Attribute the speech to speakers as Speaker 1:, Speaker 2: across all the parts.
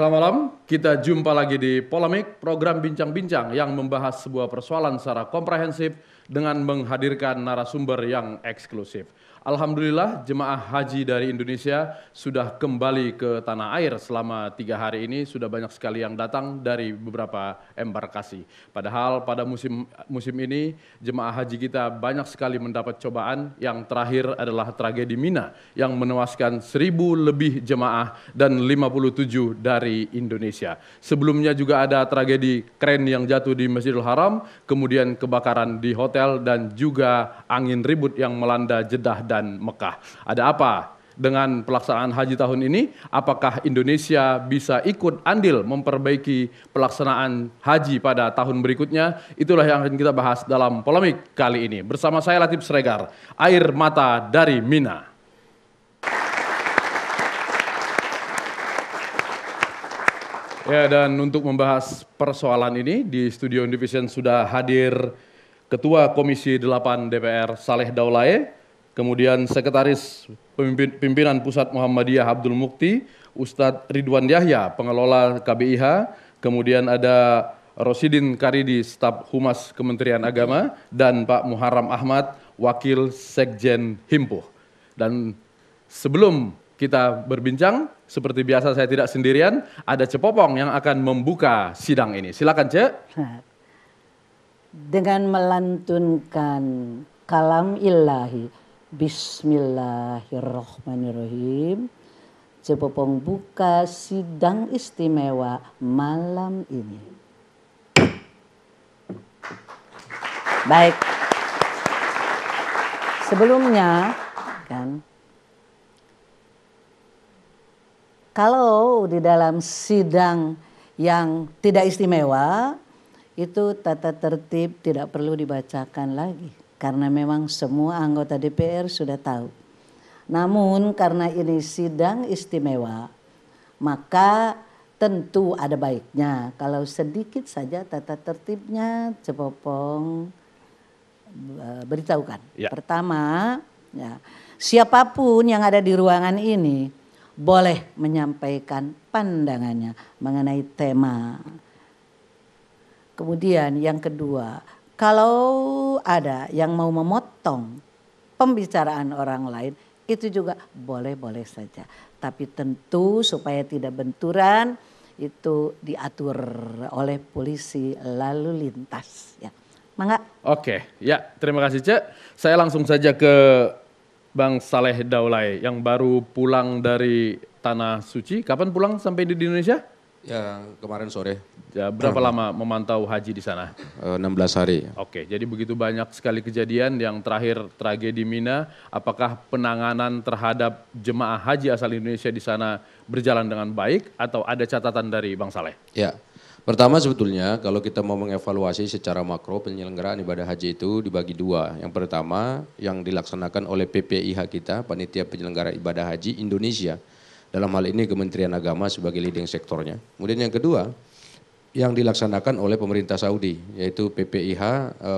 Speaker 1: Selamat malam, kita jumpa lagi di Polemik, program bincang-bincang yang membahas sebuah persoalan secara komprehensif dengan menghadirkan narasumber yang eksklusif. Alhamdulillah, jemaah haji dari Indonesia sudah kembali ke tanah air selama 3 hari ini. Sudah banyak sekali yang datang dari beberapa embarkasi. Padahal pada musim ini jemaah haji kita banyak sekali mendapat cobaan. Yang terakhir adalah tragedi Mina yang menewaskan 1.000 lebih jemaah dan 57 dari Indonesia. Sebelumnya juga ada tragedi kren yang jatuh di Masjidil Haram, kemudian kebakaran di hotel dan juga angin ribut yang melanda Jeddah dan Mekah. Ada apa dengan pelaksanaan haji tahun ini? Apakah Indonesia bisa ikut andil memperbaiki pelaksanaan haji pada tahun berikutnya? Itulah yang akan kita bahas dalam polemik kali ini. Bersama saya Latif Sregar, Air Mata dari Mina. Ya, dan untuk membahas persoalan ini di Studio Division sudah hadir Ketua Komisi 8 DPR Saleh Daulaye, kemudian Sekretaris Pimpinan Pusat Muhammadiyah Abdul Mukti, Ustadz Ridwan Yahya, pengelola KBIH, kemudian ada Rosidin Karidi, Staf Humas Kementerian Agama, dan Pak Muharram Ahmad, Wakil Sekjen Himpuh. Dan sebelum kita berbincang, seperti biasa saya tidak sendirian, ada Cepopong yang akan membuka sidang ini. Silakan, Cek.
Speaker 2: Dengan melantunkan kalam ilahi, Bismillahirrahmanirrahim, Cepopong buka sidang istimewa malam ini. Baik, sebelumnya kan, kalau di dalam sidang yang tidak istimewa, itu tata tertib tidak perlu dibacakan lagi. Karena memang semua anggota DPR sudah tahu. Namun karena ini sidang istimewa, maka tentu ada baiknya kalau sedikit saja tata tertibnya Cepopong beritahukan. Ya. Pertama, ya, siapapun yang ada di ruangan ini boleh menyampaikan pandangannya mengenai tema. Kemudian yang kedua, kalau ada yang mau memotong pembicaraan orang lain, itu juga boleh-boleh saja. Tapi tentu supaya tidak benturan, itu diatur oleh polisi lalu lintas. Ya. Mangga.
Speaker 1: Oke, ya terima kasih, Cek. Saya langsung saja ke Bang Saleh Daulaye yang baru pulang dari Tanah Suci. Kapan pulang sampai di Indonesia?
Speaker 3: Ya, kemarin sore.
Speaker 1: Ya, berapa lama memantau haji di sana?
Speaker 3: 16 hari.
Speaker 1: Oke, jadi begitu banyak sekali kejadian. Yang terakhir tragedi Mina. Apakah penanganan terhadap jemaah haji asal Indonesia di sana berjalan dengan baik atau ada catatan dari Bang Saleh?
Speaker 3: Ya, pertama sebetulnya kalau kita mau mengevaluasi secara makro penyelenggaraan ibadah haji itu dibagi dua. Yang pertama yang dilaksanakan oleh PPIH kita, Panitia Penyelenggara Ibadah Haji Indonesia. Dalam hal ini Kementerian Agama sebagai leading sektornya. Kemudian yang kedua, yang dilaksanakan oleh pemerintah Saudi, yaitu PPIH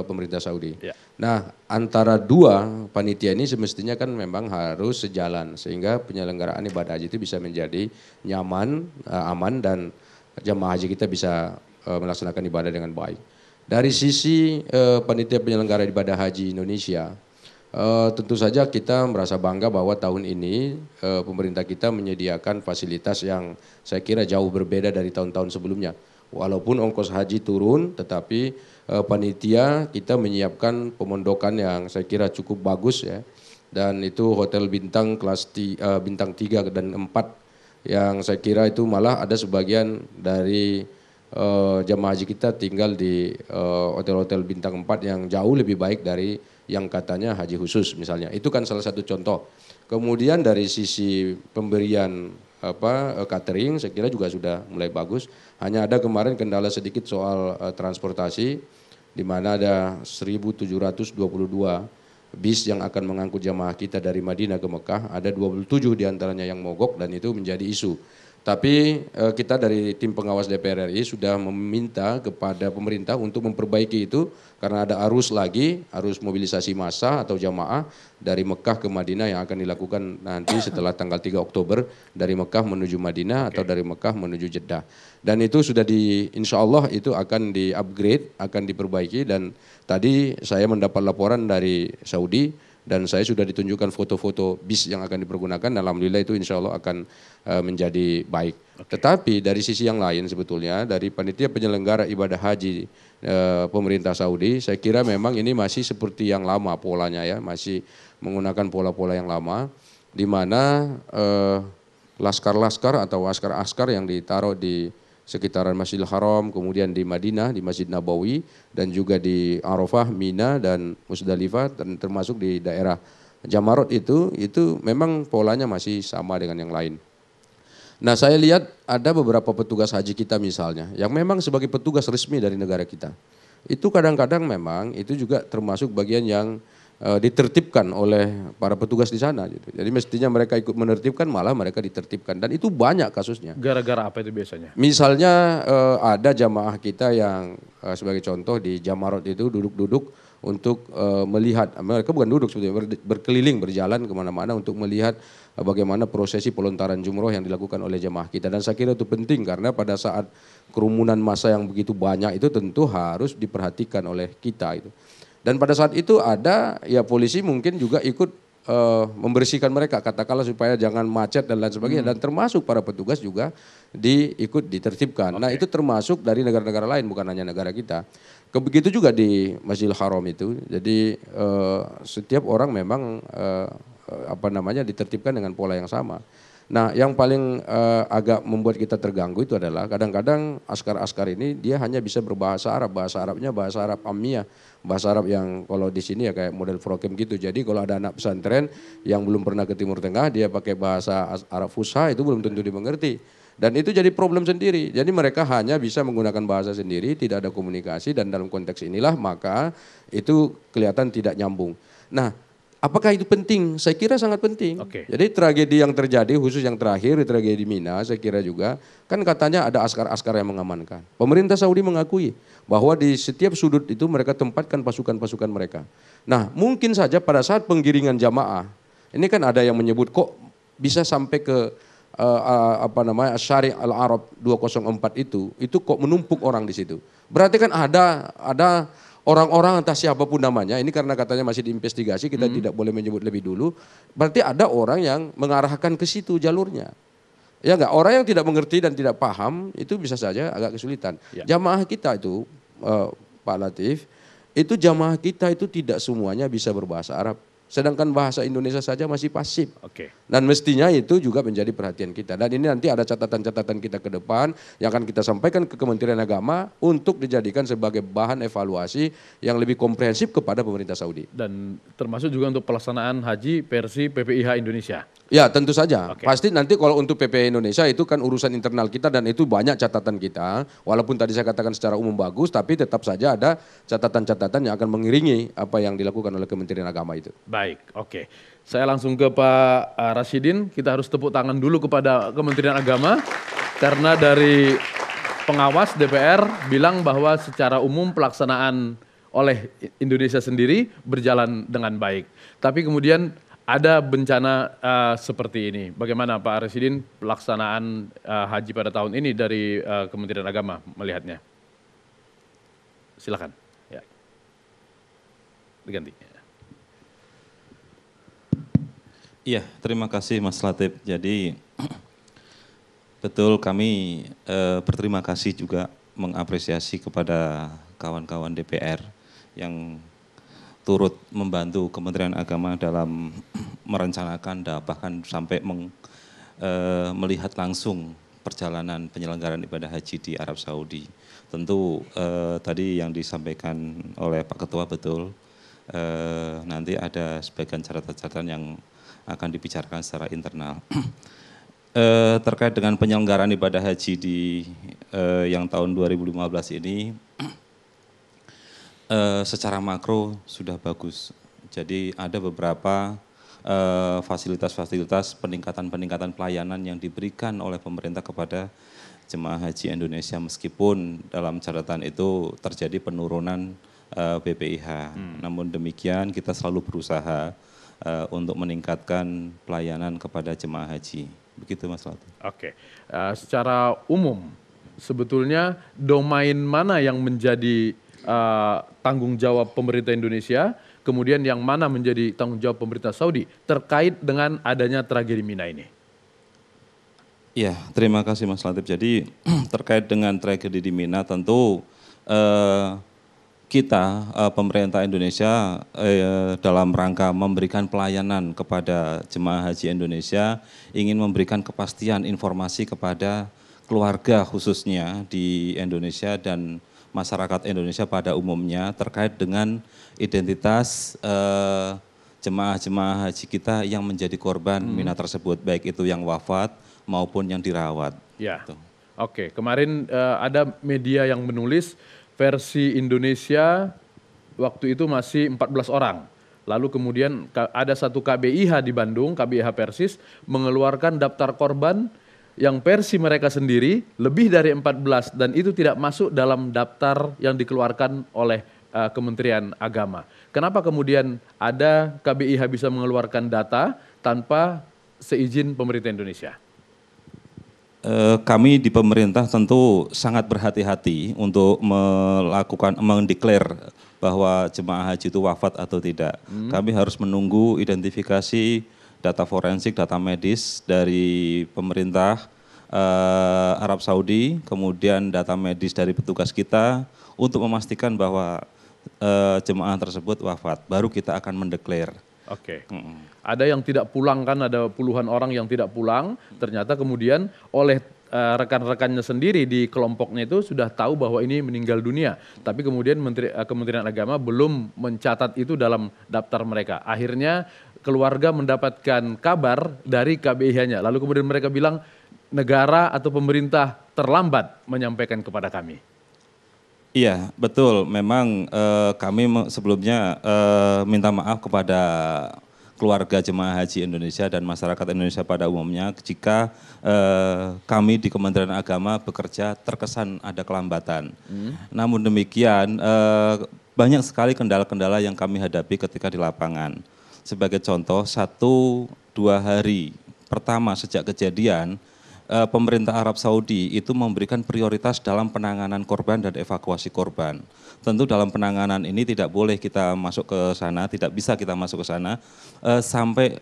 Speaker 3: pemerintah Saudi. Ya. Nah, antara dua panitia ini semestinya kan memang harus sejalan, sehingga penyelenggaraan ibadah haji itu bisa menjadi nyaman, aman, dan jamaah haji kita bisa melaksanakan ibadah dengan baik. Dari sisi panitia penyelenggara ibadah haji Indonesia, tentu saja kita merasa bangga bahwa tahun ini pemerintah kita menyediakan fasilitas yang saya kira jauh berbeda dari tahun-tahun sebelumnya. Walaupun ongkos haji turun, tetapi panitia kita menyiapkan pemondokan yang saya kira cukup bagus ya. Dan itu hotel bintang kelas bintang 3 dan 4 yang saya kira itu malah ada sebagian dari jamaah haji kita tinggal di hotel-hotel bintang 4 yang jauh lebih baik dari yang katanya haji khusus misalnya. Itu kan salah satu contoh. Kemudian dari sisi pemberian catering saya kira juga sudah mulai bagus. Hanya ada kemarin kendala sedikit soal transportasi di mana ada 1.722 bis yang akan mengangkut jamaah kita dari Madinah ke Mekah. Ada 27 diantaranya yang mogok dan itu menjadi isu. Tapi kita dari tim pengawas DPR RI sudah meminta kepada pemerintah untuk memperbaiki itu karena ada arus mobilisasi massa atau jamaah dari Mekah ke Madinah yang akan dilakukan nanti setelah tanggal 3 Oktober dari Mekah menuju Madinah atau dari Mekah menuju Jeddah. Dan itu sudah insya Allah itu akan di-upgrade, akan diperbaiki, dan tadi saya mendapat laporan dari Saudi dan saya sudah ditunjukkan foto-foto bis yang akan dipergunakan. Alhamdulillah itu insya Allah akan menjadi baik. Tetapi dari sisi yang lain sebetulnya dari panitia penyelenggara ibadah haji pemerintah Saudi, saya kira memang ini masih seperti yang lama polanya ya, masih menggunakan pola-pola yang lama, di mana laskar-laskar atau askar-askar yang ditaruh di sekitaran Masjidil Haram, kemudian di Madinah, di Masjid Nabawi, dan juga di Arafah, Mina, dan Musdalifah, dan termasuk di daerah Jamarot itu memang polanya masih sama dengan yang lain. Nah, saya lihat ada beberapa petugas haji kita misalnya, yang memang sebagai petugas resmi dari negara kita. Itu kadang-kadang memang itu juga termasuk bagian yang ditertibkan oleh para petugas di sana gitu. Jadi mestinya mereka ikut menertibkan, malah mereka ditertibkan, dan itu banyak kasusnya.
Speaker 1: Gara-gara apa itu biasanya?
Speaker 3: Misalnya ada jamaah kita yang sebagai contoh di Jamarot itu duduk-duduk untuk melihat, mereka bukan duduk sebetulnya, berkeliling berjalan kemana-mana untuk melihat bagaimana prosesi pelontaran jumroh yang dilakukan oleh jamaah kita. Dan saya kira itu penting karena pada saat kerumunan massa yang begitu banyak itu tentu harus diperhatikan oleh kita itu. Dan pada saat itu ada ya polisi mungkin juga ikut membersihkan mereka, katakanlah supaya jangan macet dan lain sebagainya. Dan termasuk para petugas juga ikut ditertibkan. Nah itu termasuk dari negara-negara lain, bukan hanya negara kita. Begitu juga di Masjidil Haram itu. Jadi setiap orang memang ditertibkan dengan pola yang sama. Nah yang paling agak membuat kita terganggu itu adalah kadang-kadang askar-askar ini dia hanya bisa berbahasa Arab, bahasa Arabnya bahasa Arab Ammiyah, bahasa Arab yang kalau di sini ya kayak model prokem gitu. Jadi kalau ada anak pesantren yang belum pernah ke Timur Tengah, dia pakai bahasa Arab Fusha itu belum tentu dimengerti. Dan itu jadi problem sendiri. Jadi mereka hanya bisa menggunakan bahasa sendiri, tidak ada komunikasi, dan dalam konteks inilah maka itu kelihatan tidak nyambung. Nah, apakah itu penting? Saya kira sangat penting. Jadi tragedi yang terjadi khusus yang terakhir, tragedi Mina, saya kira juga kan katanya ada askar-askar yang mengamankan. Pemerintah Saudi mengakui bahwa di setiap sudut itu mereka tempatkan pasukan-pasukan mereka. Nah, mungkin saja pada saat penggiringan jamaah, ini kan ada yang menyebut kok bisa sampai ke Syari' Al-Arab 204 itu kok menumpuk orang di situ. Berarti kan ada orang-orang entah siapapun namanya, ini karena katanya masih diinvestigasi, kita tidak boleh menyebut lebih dulu. Berarti ada orang yang mengarahkan ke situ jalurnya. Ya enggak, orang yang tidak mengerti dan tidak paham itu bisa saja agak kesulitan. Ya. Jamaah kita itu Pak Latif, itu jamaah kita itu tidak semuanya bisa berbahasa Arab. Sedangkan bahasa Indonesia saja masih pasif. Dan mestinya itu juga menjadi perhatian kita. Dan ini nanti ada catatan-catatan kita ke depan yang akan kita sampaikan ke Kementerian Agama untuk dijadikan sebagai bahan evaluasi yang lebih komprehensif kepada pemerintah Saudi.
Speaker 1: Dan termasuk juga untuk pelaksanaan haji versi PPIH Indonesia.
Speaker 3: Ya tentu saja. Pasti nanti kalau untuk PPIH Indonesia itu kan urusan internal kita dan itu banyak catatan kita. Walaupun tadi saya katakan secara umum bagus, tapi tetap saja ada catatan-catatan yang akan mengiringi apa yang dilakukan oleh Kementerian Agama itu.
Speaker 1: Baik, oke. Saya langsung ke Pak Rasyidin. Kita harus tepuk tangan dulu kepada Kementerian Agama karena dari pengawas DPR bilang bahwa secara umum pelaksanaan oleh Indonesia sendiri berjalan dengan baik. Tapi kemudian ada bencana seperti ini. Bagaimana Pak Rasyidin pelaksanaan haji pada tahun ini dari Kementerian Agama melihatnya? Silakan. Ya. Diganti.
Speaker 4: Iya, terima kasih Mas Latif. Jadi betul kami berterima kasih juga mengapresiasi kepada kawan-kawan DPR yang turut membantu Kementerian Agama dalam merencanakan bahkan sampai melihat langsung perjalanan penyelenggaraan ibadah haji di Arab Saudi. Tentu tadi yang disampaikan oleh Pak Ketua betul, nanti ada sebagian catatan-catatan yang akan dibicarakan secara internal. Terkait dengan penyelenggaraan ibadah haji di yang tahun 2015 ini, secara makro sudah bagus. Jadi ada beberapa fasilitas-fasilitas peningkatan pelayanan yang diberikan oleh pemerintah kepada jemaah haji Indonesia, meskipun dalam catatan itu terjadi penurunan BPIH. Namun demikian kita selalu berusaha untuk meningkatkan pelayanan kepada jemaah haji. Begitu Mas Lati.
Speaker 1: Oke, secara umum sebetulnya domain mana yang menjadi tanggung jawab pemerintah Indonesia, kemudian yang mana menjadi tanggung jawab pemerintah Saudi terkait dengan adanya tragedi Mina ini?
Speaker 4: Ya, terima kasih Mas Latif. Jadi terkait dengan tragedi di Mina, tentu kita pemerintah Indonesia dalam rangka memberikan pelayanan kepada jemaah haji Indonesia ingin memberikan kepastian informasi kepada keluarga khususnya di Indonesia dan masyarakat Indonesia pada umumnya terkait dengan identitas jemaah-jemaah haji kita yang menjadi korban Mina tersebut, baik itu yang wafat maupun yang dirawat.
Speaker 1: Ya. Oke, kemarin ada media yang menulis versi Indonesia waktu itu masih 14 orang. Lalu kemudian ada satu KBIH di Bandung, KBIH Persis, mengeluarkan daftar korban yang versi mereka sendiri lebih dari 14 dan itu tidak masuk dalam daftar yang dikeluarkan oleh Kementerian Agama. Kenapa kemudian ada KBIH bisa mengeluarkan data tanpa seizin pemerintah Indonesia?
Speaker 4: Kami di pemerintah tentu sangat berhati-hati untuk mendeklar bahwa jemaah haji itu wafat atau tidak. Kami harus menunggu identifikasi data forensik, data medis dari pemerintah Arab Saudi, kemudian data medis dari petugas kita untuk memastikan bahwa jemaah tersebut wafat. Baru kita akan mendeklar.
Speaker 1: Oke. Ada yang tidak pulang kan, ada puluhan orang yang tidak pulang, ternyata kemudian oleh rekan-rekannya sendiri di kelompoknya itu sudah tahu bahwa ini meninggal dunia. Tapi kemudian Kementerian Agama belum mencatat itu dalam daftar mereka. Akhirnya keluarga mendapatkan kabar dari KBIH-nya. Lalu kemudian mereka bilang negara atau pemerintah terlambat menyampaikan kepada kami.
Speaker 4: Iya, betul. Memang kami sebelumnya minta maaf kepada keluarga jemaah haji Indonesia dan masyarakat Indonesia pada umumnya jika kami di Kementerian Agama bekerja terkesan ada kelambatan. Namun demikian banyak sekali kendala-kendala yang kami hadapi ketika di lapangan. Sebagai contoh, 1-2 hari pertama sejak kejadian, pemerintah Arab Saudi itu memberikan prioritas dalam penanganan korban dan evakuasi korban. Tentu dalam penanganan ini tidak boleh kita masuk ke sana, tidak bisa kita masuk ke sana sampai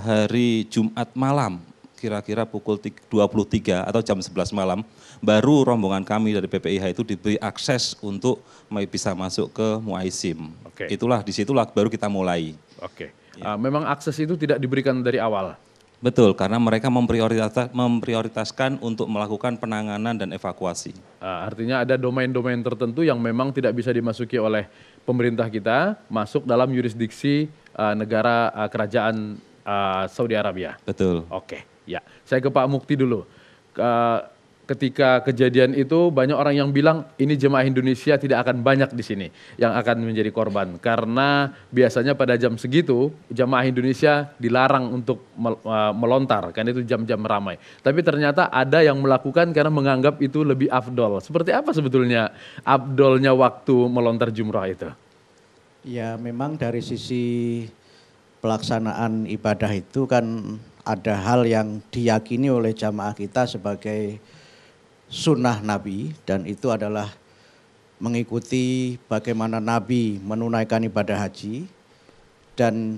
Speaker 4: hari Jumat malam, kira-kira pukul 23 atau jam 11 malam, baru rombongan kami dari PPIH itu diberi akses untuk bisa masuk ke Muaisim.
Speaker 1: Oke.
Speaker 4: Disitulah baru kita mulai.
Speaker 1: Oke. Memang akses itu tidak diberikan dari awal.
Speaker 4: Betul, karena mereka memprioritaskan untuk melakukan penanganan dan evakuasi.
Speaker 1: Artinya ada domain-domain tertentu yang memang tidak bisa dimasuki oleh pemerintah kita, masuk dalam yurisdiksi negara kerajaan Saudi Arabia.
Speaker 4: Betul.
Speaker 1: Oke, ya. Saya ke Pak Mukti dulu. Ketika kejadian itu banyak orang yang bilang ini jemaah Indonesia tidak akan banyak di sini yang akan menjadi korban. Karena biasanya pada jam segitu jemaah Indonesia dilarang untuk melontar, kan itu jam-jam ramai. Tapi ternyata ada yang melakukan karena menganggap itu lebih afdol. Seperti apa sebetulnya afdolnya waktu melontar jumrah itu?
Speaker 5: Ya memang dari sisi pelaksanaan ibadah itu kan ada hal yang diyakini oleh jamaah kita sebagai sunnah Nabi, dan itu adalah mengikuti bagaimana Nabi menunaikan ibadah haji, dan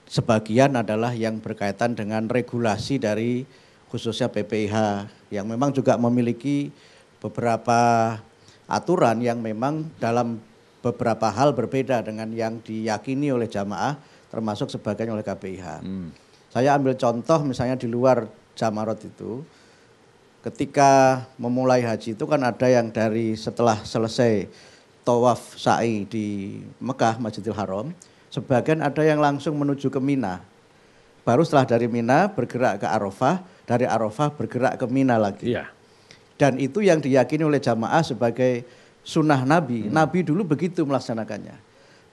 Speaker 5: sebagian adalah yang berkaitan dengan regulasi dari khususnya PPIH yang memang juga memiliki beberapa aturan yang memang dalam beberapa hal berbeda dengan yang diyakini oleh jamaah termasuk sebagian oleh KBIH. Saya ambil contoh misalnya di luar Jamarot itu, ketika memulai haji itu kan ada yang dari setelah selesai tawaf sa'i di Mekah, Masjidil Haram, sebagian ada yang langsung menuju ke Mina. Baru setelah dari Mina bergerak ke Arafah, dari Arafah bergerak ke Mina lagi.
Speaker 1: Iya.
Speaker 5: Dan itu yang diyakini oleh jamaah sebagai sunnah Nabi. Nabi dulu begitu melaksanakannya.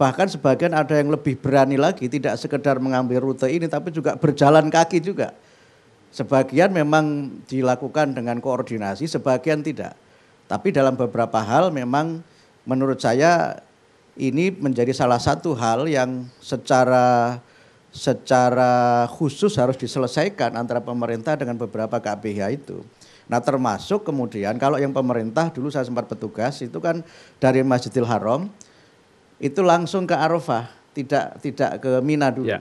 Speaker 5: Bahkan sebagian ada yang lebih berani lagi, tidak sekedar mengambil rute ini tapi juga berjalan kaki juga. Sebagian memang dilakukan dengan koordinasi, sebagian tidak. Tapi dalam beberapa hal memang menurut saya ini menjadi salah satu hal yang secara khusus harus diselesaikan antara pemerintah dengan beberapa KBH itu. Nah termasuk kemudian kalau yang pemerintah dulu saya sempat petugas itu kan dari Masjidil Haram itu langsung ke Arafah, tidak ke Mina dulu.
Speaker 1: Ya.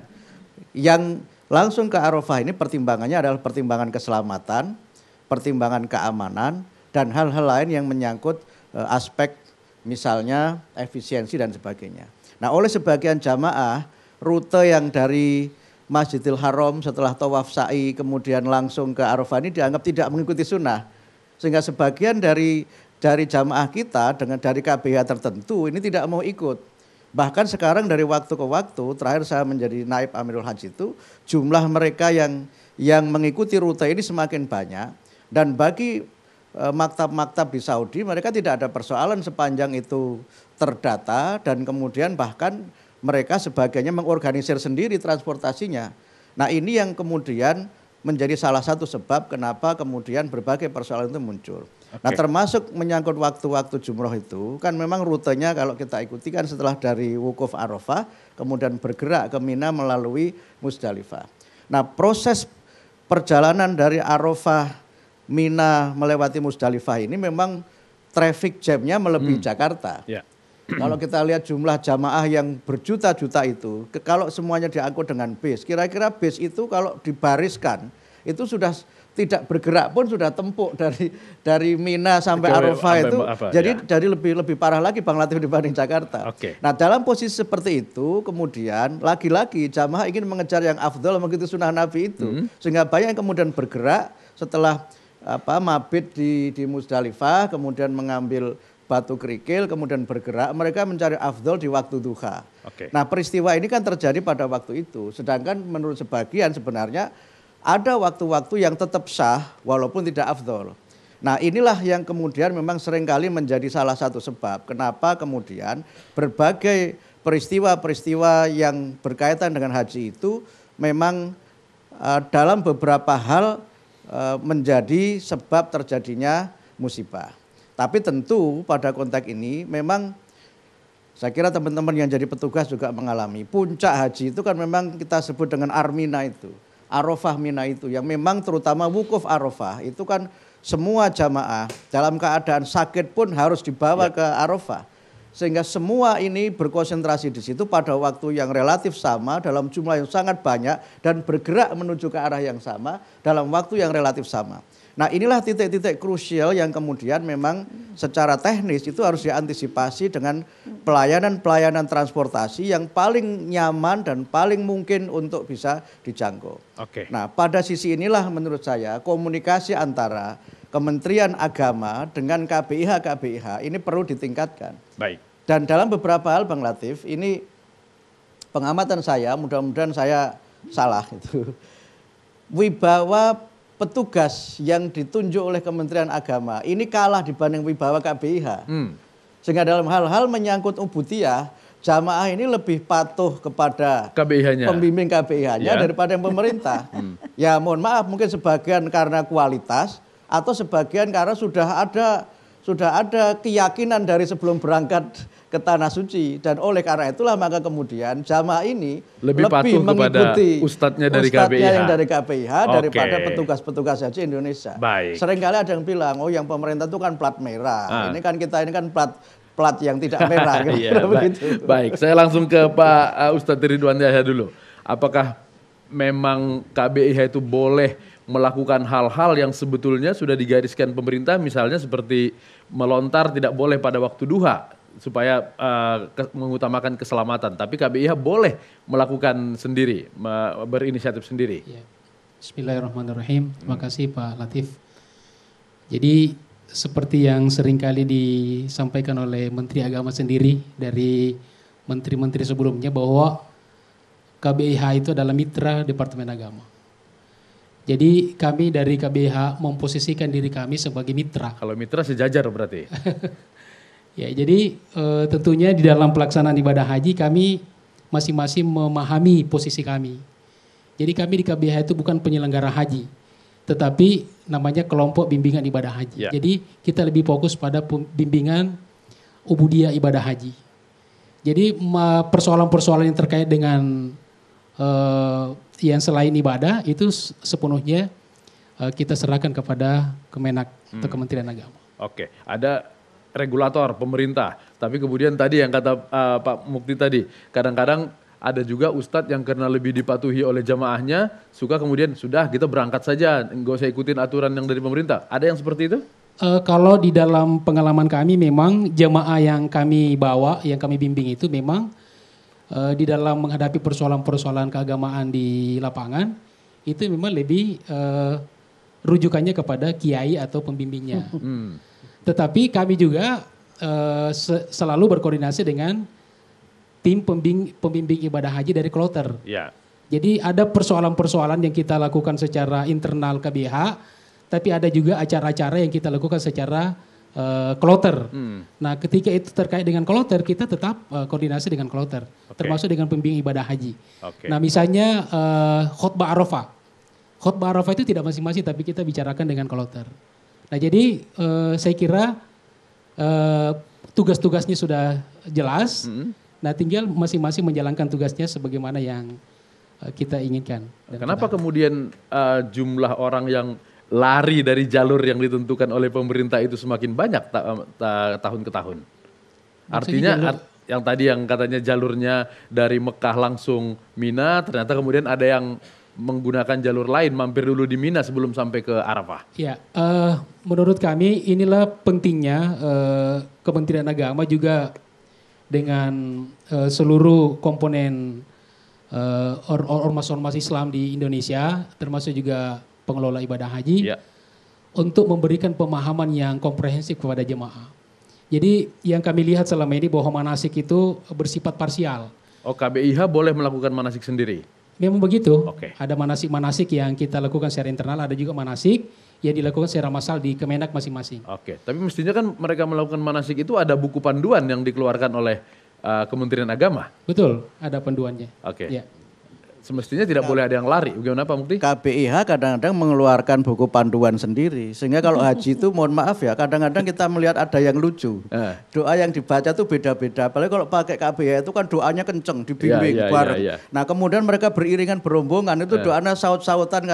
Speaker 5: Yang langsung ke Arafah ini pertimbangannya adalah pertimbangan keselamatan, pertimbangan keamanan dan hal-hal lain yang menyangkut aspek misalnya efisiensi dan sebagainya. Nah oleh sebagian jamaah rute yang dari Masjidil Haram setelah tawaf sa'i kemudian langsung ke Arafah ini dianggap tidak mengikuti sunnah. Sehingga sebagian dari jamaah kita dari KBH tertentu ini tidak mau ikut. Bahkan sekarang dari waktu ke waktu, terakhir saya menjadi naib Amirul Haji itu, jumlah mereka yang mengikuti rute ini semakin banyak. Dan bagi maktab-maktab di Saudi mereka tidak ada persoalan sepanjang itu terdata dan kemudian bahkan mereka sebagainya mengorganisir sendiri transportasinya. Nah ini yang kemudian menjadi salah satu sebab kenapa kemudian berbagai persoalan itu muncul. Nah termasuk menyangkut waktu-waktu jumroh itu kan memang rutenya kalau kita ikuti kan setelah dari wukuf Arafah kemudian bergerak ke Mina melalui Musdalifah. Nah proses perjalanan dari Arafah Mina melewati Musdalifah ini memang traffic jamnya melebihi Jakarta.
Speaker 1: Ya.
Speaker 5: Kalau kita lihat jumlah jamaah yang berjuta-juta itu, kalau semuanya diangkut dengan bis, kira-kira bis itu kalau dibariskan, itu sudah tidak bergerak pun sudah tempuk dari Mina sampai Arafah itu. Jadi lebih parah lagi Bang Latif dibanding Jakarta. Nah dalam posisi seperti itu, kemudian lagi-lagi jamaah ingin mengejar yang afdal begitu sunnah Nabi itu. Sehingga banyak yang kemudian bergerak setelah mabit di Musdalifah, kemudian mengambil batu kerikil, kemudian bergerak, mereka mencari afdol di waktu duha. Nah peristiwa ini kan terjadi pada waktu itu, sedangkan menurut sebagian sebenarnya ada waktu-waktu yang tetap sah walaupun tidak afdol. Nah inilah yang kemudian memang seringkali menjadi salah satu sebab kenapa kemudian berbagai peristiwa-peristiwa yang berkaitan dengan haji itu memang dalam beberapa hal menjadi sebab terjadinya musibah. Tapi tentu pada konteks ini memang saya kira teman-teman yang jadi petugas juga mengalami. Puncak haji itu kan memang kita sebut dengan Armina itu. Arafah Mina itu yang memang terutama wukuf Arafah itu kan semua jamaah dalam keadaan sakit pun harus dibawa ke Arafah. Sehingga semua ini berkonsentrasi di situ pada waktu yang relatif sama dalam jumlah yang sangat banyak dan bergerak menuju ke arah yang sama dalam waktu yang relatif sama. Nah inilah titik-titik krusial yang kemudian memang secara teknis itu harus diantisipasi dengan pelayanan-pelayanan transportasi yang paling nyaman dan paling mungkin untuk bisa dijangkau. Nah pada sisi inilah menurut saya komunikasi antara Kementerian Agama dengan KBIH ini perlu ditingkatkan.
Speaker 1: Baik.
Speaker 5: Dan dalam beberapa hal Bang Latif ini pengamatan saya, mudah-mudahan saya salah itu. Wibawa petugas yang ditunjuk oleh Kementerian Agama ini kalah dibanding wibawa KBIH. Sehingga dalam hal-hal menyangkut ubudiyah, jamaah ini lebih patuh kepada pembimbing KBIH-nya daripada yang pemerintah. Ya mohon maaf mungkin sebagian karena kualitas atau sebagian karena sudah ada keyakinan dari sebelum berangkat ke Tanah Suci. Dan oleh karena itulah maka kemudian jamaah ini lebih mengikuti ustadznya dari KBIH daripada petugas-petugas haji Indonesia. Seringkali ada yang bilang, oh yang pemerintah itu kan plat merah. Ini kan kita ini kan plat yang tidak merah.
Speaker 1: Baik, saya langsung ke Pak Ustadz Ridwan Yahya dulu. Apakah memang KBIH itu boleh melakukan hal-hal yang sebetulnya sudah digariskan pemerintah, misalnya seperti melontar tidak boleh pada waktu duha supaya mengutamakan keselamatan, tapi KBIH boleh melakukan sendiri, berinisiatif sendiri.
Speaker 6: Ya. Bismillahirrahmanirrahim. Terima kasih Pak Latif. Jadi seperti yang seringkali disampaikan oleh Menteri Agama sendiri dari menteri-menteri sebelumnya bahwa KBIH itu adalah mitra Departemen Agama. Jadi kami dari KBIH memposisikan diri kami sebagai mitra.
Speaker 1: Kalau mitra sejajar berarti?
Speaker 6: Ya, jadi tentunya di dalam pelaksanaan ibadah haji kami masing-masing memahami posisi kami. Jadi kami di KBIH itu bukan penyelenggara haji, tetapi namanya kelompok bimbingan ibadah haji.
Speaker 1: Ya.
Speaker 6: Jadi kita lebih fokus pada bimbingan ubudiyah ibadah haji. Jadi persoalan-persoalan yang terkait dengan yang selain ibadah itu sepenuhnya kita serahkan kepada Kemenak atau Kementerian Agama.
Speaker 1: Oke, ada regulator pemerintah, tapi kemudian tadi yang kata Pak Mukti tadi, kadang-kadang ada juga ustadz yang karena lebih dipatuhi oleh jamaahnya, suka kemudian sudah kita berangkat saja, nggak usah ikutin aturan yang dari pemerintah. Ada yang seperti itu?
Speaker 6: Kalau di dalam pengalaman kami memang jamaah yang kami bawa, yang kami bimbing itu memang di dalam menghadapi persoalan-persoalan keagamaan di lapangan, itu memang lebih rujukannya kepada kiai atau pembimbingnya. Tetapi kami juga selalu berkoordinasi dengan tim pembimbing ibadah haji dari kloter.
Speaker 1: Ya.
Speaker 6: Jadi ada persoalan-persoalan yang kita lakukan secara internal KBH, tapi ada juga acara-acara yang kita lakukan secara kloter. Nah, ketika itu terkait dengan kloter, kita tetap koordinasi dengan kloter, termasuk dengan pembimbing ibadah haji. Nah, misalnya khutbah Arafah. Khutbah Arafah itu tidak masing-masing, tapi kita bicarakan dengan kloter. Nah, jadi saya kira tugas-tugasnya sudah jelas. Nah, tinggal masing-masing menjalankan tugasnya sebagaimana yang kita inginkan.
Speaker 1: Kenapa kemudian jumlah orang yang lari dari jalur yang ditentukan oleh pemerintah itu semakin banyak tahun ke tahun? Artinya yang tadi yang katanya jalurnya dari Mekah langsung Mina, ternyata kemudian ada yang menggunakan jalur lain, mampir dulu di Mina sebelum sampai ke Arafah.
Speaker 6: Ya, menurut kami inilah pentingnya Kementerian Agama juga dengan seluruh komponen ormas-ormas Islam di Indonesia, termasuk juga pengelola ibadah haji, untuk memberikan pemahaman yang komprehensif kepada jemaah. Jadi yang kami lihat selama ini bahwa manasik itu bersifat parsial.
Speaker 1: Oh, KBIH boleh melakukan manasik sendiri?
Speaker 6: Memang begitu.
Speaker 1: Oke.
Speaker 6: Ada manasik-manasik yang kita lakukan secara internal, ada juga manasik yang dilakukan secara massal di Kemenak masing-masing.
Speaker 1: Oke, tapi mestinya kan mereka melakukan manasik itu ada buku panduan yang dikeluarkan oleh Kementerian Agama.
Speaker 6: Betul, ada panduannya.
Speaker 1: Oke.
Speaker 6: Ya.
Speaker 1: Semestinya tidak boleh ada yang lari. Bagaimana Pak Mukti?
Speaker 5: KBIH kadang-kadang mengeluarkan buku panduan sendiri. Sehingga kalau haji itu mohon maaf ya, kadang-kadang kita melihat ada yang lucu. Doa yang dibaca tuh beda-beda. Apalagi kalau pakai KBIH itu kan doanya kenceng, dibimbing bareng. Nah, kemudian mereka beriringan berombongan itu doanya saut-sautan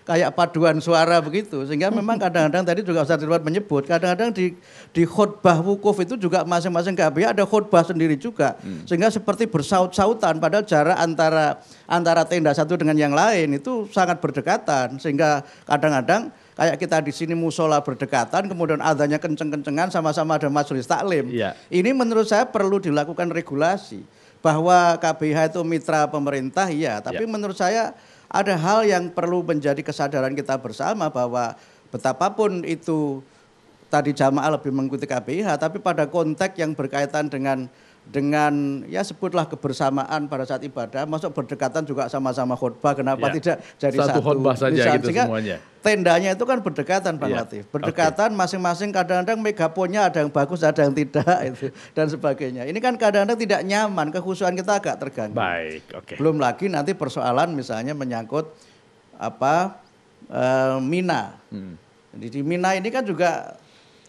Speaker 5: kayak paduan suara begitu. Sehingga memang kadang-kadang tadi juga Ustaz Ridwan menyebut, kadang-kadang di khutbah wukuf itu juga masing-masing KBIH ada khutbah sendiri juga. Sehingga seperti bersaut-sautan padahal jarak antara tenda satu dengan yang lain itu sangat berdekatan. Sehingga kadang-kadang kayak kita di sini musola berdekatan, kemudian adanya kenceng-kencengan sama-sama ada majelis taklim. Ini menurut saya perlu dilakukan regulasi. Bahwa KBIH itu mitra pemerintah, iya. Tapi menurut saya ada hal yang perlu menjadi kesadaran kita bersama bahwa betapapun itu tadi jamaah lebih mengikuti KBIH, tapi pada konteks yang berkaitan dengan ya sebutlah kebersamaan pada saat ibadah, masuk berdekatan juga sama-sama khutbah, kenapa tidak jadi satu
Speaker 1: khutbah saja gitu
Speaker 5: sehingga
Speaker 1: semuanya.
Speaker 5: Tendanya itu kan berdekatan Bang Latif, berdekatan masing-masing, kadang-kadang megafonnya ada yang bagus, ada yang tidak itu dan sebagainya. Ini kan kadang-kadang tidak nyaman, kekhusyuan kita agak terganggu.
Speaker 1: Baik,
Speaker 5: Belum lagi nanti persoalan misalnya menyangkut Mina. Jadi di Mina ini kan juga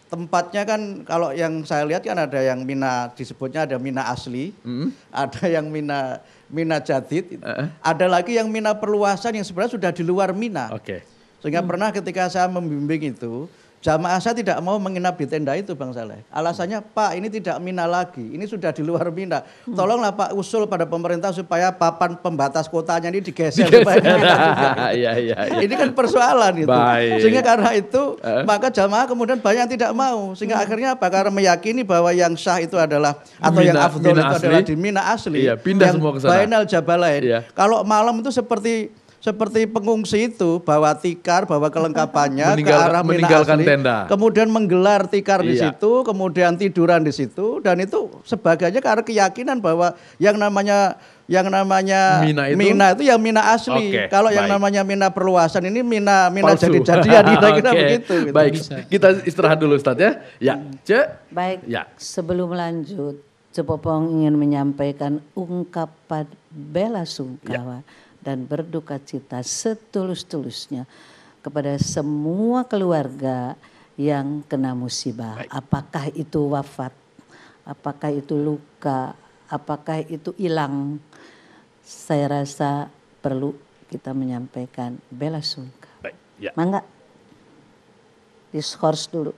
Speaker 5: tempatnya kan kalau yang saya lihat kan ada yang Mina disebutnya ada Mina asli, ada yang Mina jadid, ada lagi yang Mina perluasan yang sebenarnya sudah di luar Mina. Sehingga pernah ketika saya membimbing itu, jamaah saya tidak mau menginap di tenda itu Bang Saleh. Alasannya, Pak ini tidak Mina lagi, ini sudah di luar Mina. Tolonglah Pak usul pada pemerintah supaya papan pembatas kotanya ini digeser. Supaya Ini kan persoalan itu. Sehingga karena itu, maka jamaah kemudian banyak yang tidak mau. Sehingga akhirnya apa? Karena meyakini bahwa yang sah itu adalah, atau yang afdol itu adalah di Mina asli.
Speaker 1: Pindah
Speaker 5: yang
Speaker 1: semua ke sana.
Speaker 5: Bainal Jabalain. Kalau malam itu seperti seperti pengungsi itu bawa tikar, bawa kelengkapannya ke arah Mina
Speaker 1: meninggalkan
Speaker 5: asli,
Speaker 1: tenda.
Speaker 5: kemudian menggelar tikar di
Speaker 1: Iya.
Speaker 5: situ, kemudian tiduran di situ, dan itu sebagainya karena keyakinan bahwa yang namanya Mina itu yang Mina asli.
Speaker 1: Oke,
Speaker 5: Kalau yang
Speaker 1: baik.
Speaker 5: namanya Mina perluasan ini Mina
Speaker 1: Palsu.
Speaker 5: jadi-jadian kira-kira
Speaker 1: Oke,
Speaker 5: begitu. Gitu.
Speaker 1: Baik,
Speaker 6: Bisa.
Speaker 1: kita istirahat dulu Ustadz ya. Ya, Cek.
Speaker 2: Baik,
Speaker 1: Ya.
Speaker 2: sebelum lanjut, Cepopong ingin menyampaikan ungkapan bela sungkawa dan berduka cita setulus-tulusnya kepada semua keluarga yang kena musibah. Apakah itu wafat, apakah itu luka, apakah itu hilang. Saya rasa perlu kita menyampaikan bela sungkawa.
Speaker 1: Baik, ya.
Speaker 2: Mangga, diskors dulu.